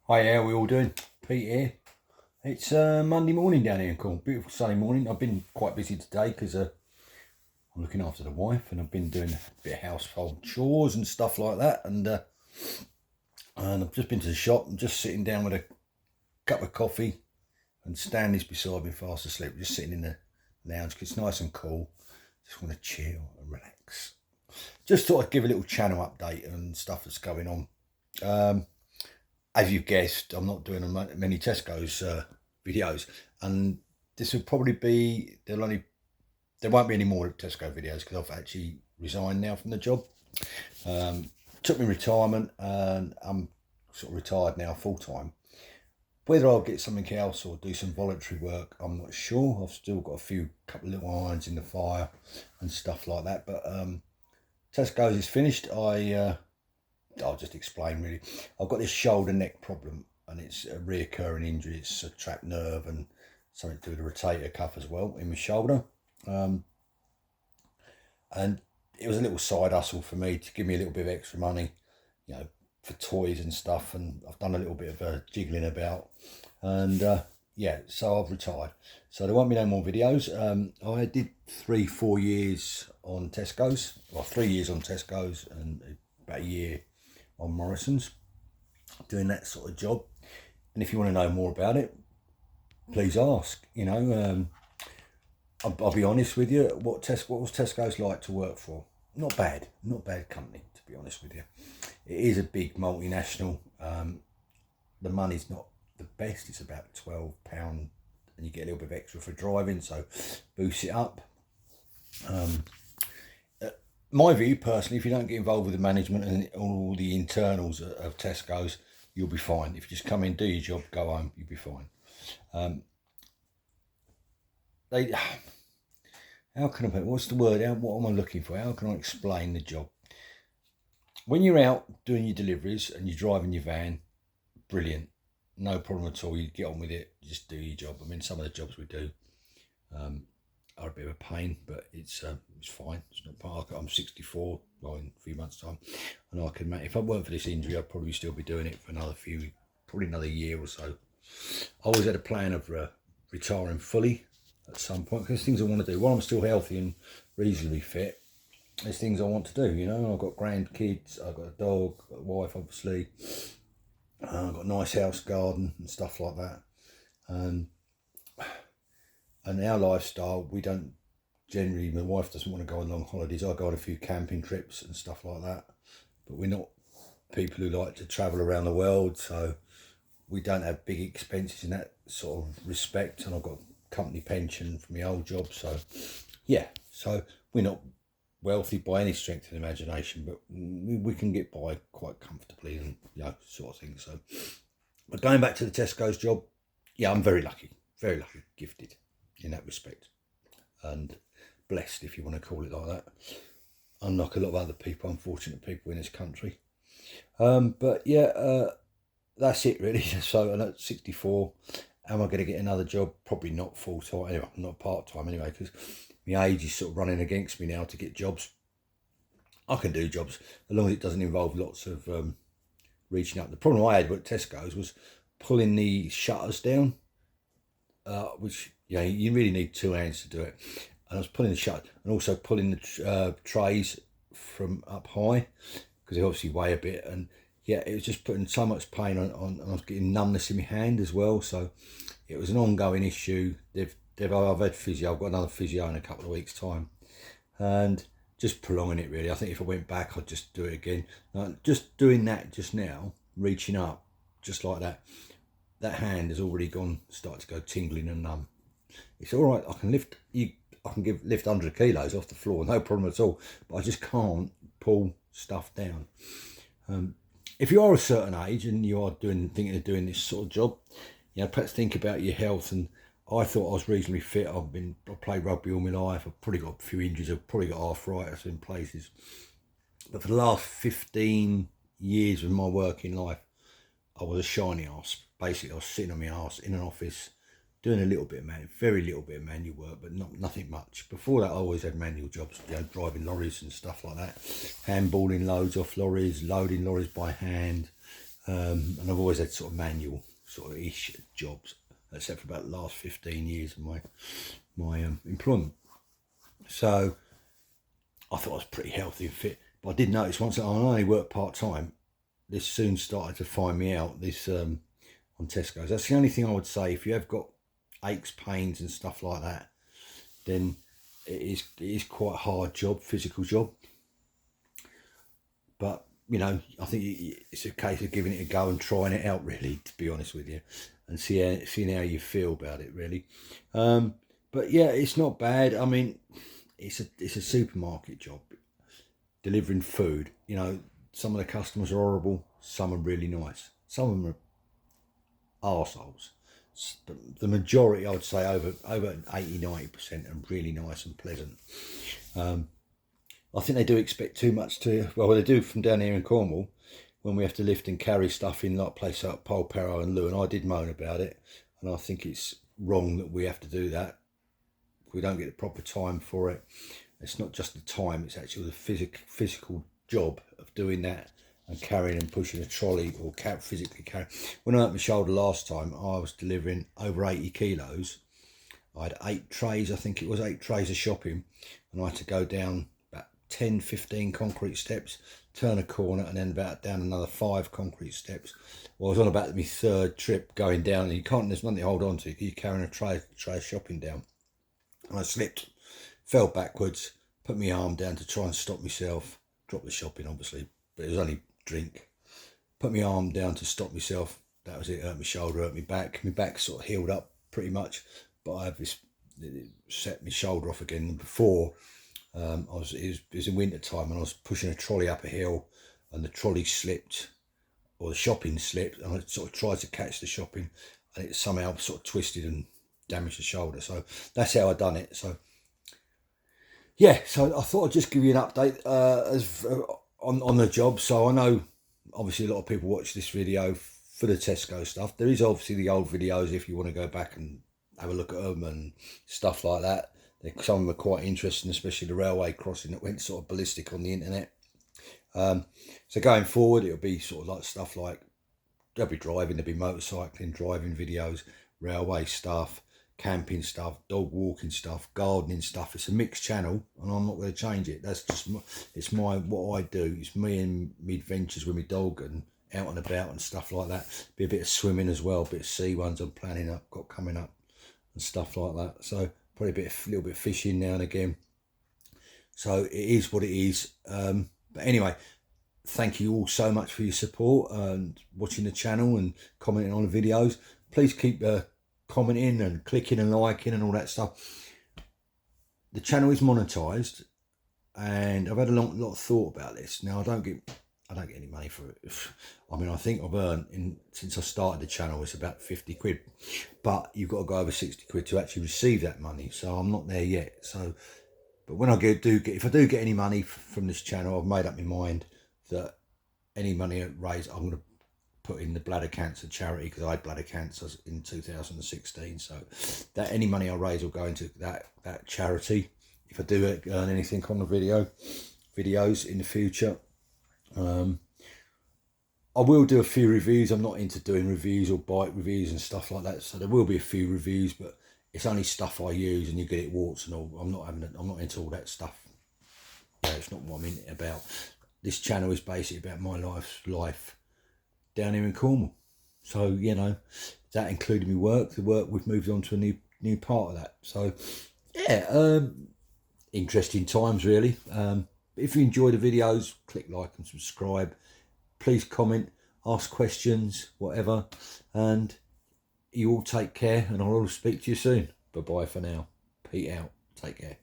Hi, how are we all doing? Pete here. It's Monday morning down here in Cornwall. Beautiful sunny morning. I've been quite busy today because I'm looking after the wife and I've been doing a bit of household chores and stuff like that. And I've just been to the shop. I'm just sitting down with a cup of coffee and Stanley's beside me fast asleep. We're just sitting in the lounge because it's nice and cool. Just want to chill and relax. Just thought I'd give a little channel update and stuff that's going on. As you've guessed, I'm not doing many Tesco's videos, and this will probably be there won't be any more Tesco videos because I've actually resigned now from the job. Took me retirement, and I'm sort of retired now full time. Whether I'll get something else or do some voluntary work, I'm not sure. I've still got a couple of little irons in the fire and stuff like that. But Tesco's is finished. I'll just explain really. I've got this shoulder neck problem and it's a reoccurring injury. It's a trapped nerve and something to do with the rotator cuff as well in my shoulder. And it was a little side hustle for me to give me a little bit of extra money, for toys and stuff. And I've done a little bit of jiggling about. And so I've retired. So there won't be no more videos. I did 3-4 years on Tesco's. Well, 3 years on Tesco's and about a year on Morrison's, doing that sort of job. And if you want to know more about it, please ask. I'll be honest with you. What was Tesco's like to work for? Not bad company, to be honest with you. It is a big multinational. The money's not the best. It's about £12, and you get a little bit of extra for driving, so boost it up. My view personally, if you don't get involved with the management and all the internals of Tesco's, you'll be fine. If you just come in, do your job, go home, you'll be fine. How can I put it? What's the word? What am I looking for? How can I explain the job? When you're out doing your deliveries and you're driving your van, brilliant, no problem at all. You get on with it, you just do your job. I mean, some of the jobs we do are a bit of a pain, but it's fine. It's not part. I'm 64, well, in a few months' time, and I can. If I weren't for this injury, I'd probably still be doing it for probably another year or so. I always had a plan of retiring fully at some point because things I want to do. While I'm still healthy and reasonably fit, there's things I want to do. I've got grandkids, I've got a dog, got a wife, obviously. I've got a nice house, garden, and stuff like that, and our lifestyle, we don't generally, my wife doesn't want to go on long holidays. I go on a few camping trips and stuff like that, but we're not people who like to travel around the world, so we don't have big expenses in that sort of respect. And I've got company pension from my old job, so we're not wealthy by any strength of the imagination, but we can get by quite comfortably and sort of thing. So, but going back to the Tesco's job, I'm very lucky, gifted in that respect, and blessed, if you want to call it like that, unlike a lot of other people, unfortunate people in this country. That's it really. So I'm at 64. Am I going to get another job? Probably not full time. Anyway, not part time anyway, because my age is sort of running against me now to get jobs. I can do jobs as long as it doesn't involve lots of reaching up. The problem I had with Tesco's was pulling the shutters down, which you really need two hands to do it. And I was pulling the shutter and also pulling the trays from up high because they obviously weigh a bit. And it was just putting so much pain on, and I was getting numbness in my hand as well. So it was an ongoing issue. I've had physio. I've got another physio in a couple of weeks' time, and just prolonging it really. I think if I went back, I'd just do it again. Just doing that just now, reaching up, just like that. That hand has already started to go tingling and numb. It's all right. I can lift 100 kilos off the floor, no problem at all. But I just can't pull stuff down. If you are a certain age and you are thinking of doing this sort of job, perhaps think about your health. And I thought I was reasonably fit. I played rugby all my life. I've probably got a few injuries. I've probably got arthritis in places. But for the last 15 years of my working life, I was a shiny arse. Basically, I was sitting on my arse in an office, doing very little bit of manual work, but nothing much. Before that, I always had manual jobs, driving lorries and stuff like that, handballing loads off lorries, loading lorries by hand, and I've always had sort of manual sort of ish jobs, except for about the last 15 years of my employment. So I thought I was pretty healthy and fit, but I did notice once I only worked part-time, this soon started to find me out, this on Tesco's. That's the only thing I would say. If you have got aches, pains and stuff like that, then it is quite a hard job, physical job. But, you know, I think it's a case of giving it a go and trying it out, really, to be honest with you, and seeing how you feel about it, really. But yeah, it's not bad. I mean, it's a supermarket job, delivering food. You know, some of the customers are horrible, some are really nice, some of them are arseholes. But the majority, I would say, over 80-90% are really nice and pleasant. I think they do expect too much well, they do from down here in Cornwall, when we have to lift and carry stuff in like places like Polperro and Lewin. I did moan about it, and I think it's wrong that we have to do that. We don't get the proper time for it. It's not just the time, it's actually the physical job of doing that and carrying and pushing a trolley or physically carrying. When I hurt my shoulder last time, I was delivering over 80 kilos. I had 8 trays, I think it was 8 trays of shopping, and I had to go down about 10-15 concrete steps, turn a corner, and then down another 5 concrete steps. Well, I was on about my 3rd trip going down, and there's nothing to hold on to, you're carrying a tray of shopping down. And I slipped, fell backwards, put my arm down to try and stop myself, dropped the shopping obviously, but it was only drink. Put my arm down to stop myself, that was it. Hurt my shoulder, hurt my back sort of healed up pretty much, but I have this, it set my shoulder off again. Before, it was in winter time, and I was pushing a trolley up a hill, and the trolley slipped, or the shopping slipped, and I sort of tried to catch the shopping, and it somehow sort of twisted and damaged the shoulder. So that's how I done it. So yeah, so I thought I'd just give you an update on the job. So I know obviously a lot of people watch this video for the Tesco stuff. There is obviously the old videos if you want to go back and have a look at them and stuff like that. Some of them are quite interesting, especially the railway crossing that went sort of ballistic on the internet. So going forward, it'll be sort of like stuff like, there'll be driving, there'll be motorcycling, driving videos, railway stuff, camping stuff, dog walking stuff, gardening stuff. It's a mixed channel, and I'm not going to change it. That's just what I do. It's me and me adventures with my dog and out and about and stuff like that. Be a bit of swimming as well, a bit of sea ones I'm got coming up and stuff like that. So probably a little bit of fishing now and again. So it is what it is. But anyway, thank you all so much for your support and watching the channel and commenting on the videos. Please keep commenting and clicking and liking and all that stuff. The channel is monetized, and I've had a lot of thought about this. Now I don't get any money for it. I mean, I think I've earned since I started the channel, it's about 50 quid, but you've got to go over 60 quid to actually receive that money. So I'm not there yet. So, but when I if I do get any money from this channel, I've made up my mind that any money raised, I'm going to put in the bladder cancer charity, because I had bladder cancer in 2016. So that any money I raise will go into that charity. If I do earn anything on the videos in the future, I will do a few reviews. I'm not into doing reviews or bike reviews and stuff like that. So there will be a few reviews, but it's only stuff I use and you get it warts and all. I'm not into all that stuff. Yeah, it's not what I'm into about. This channel is basically about my life down here in Cornwall. So, you know, that included my work. The work, we've moved on to a new part of that. So yeah, interesting times really. If you enjoy the videos, click like and subscribe. Please comment, ask questions, whatever. And you all take care, and I'll speak to you soon. Bye bye for now. Pete out. Take care.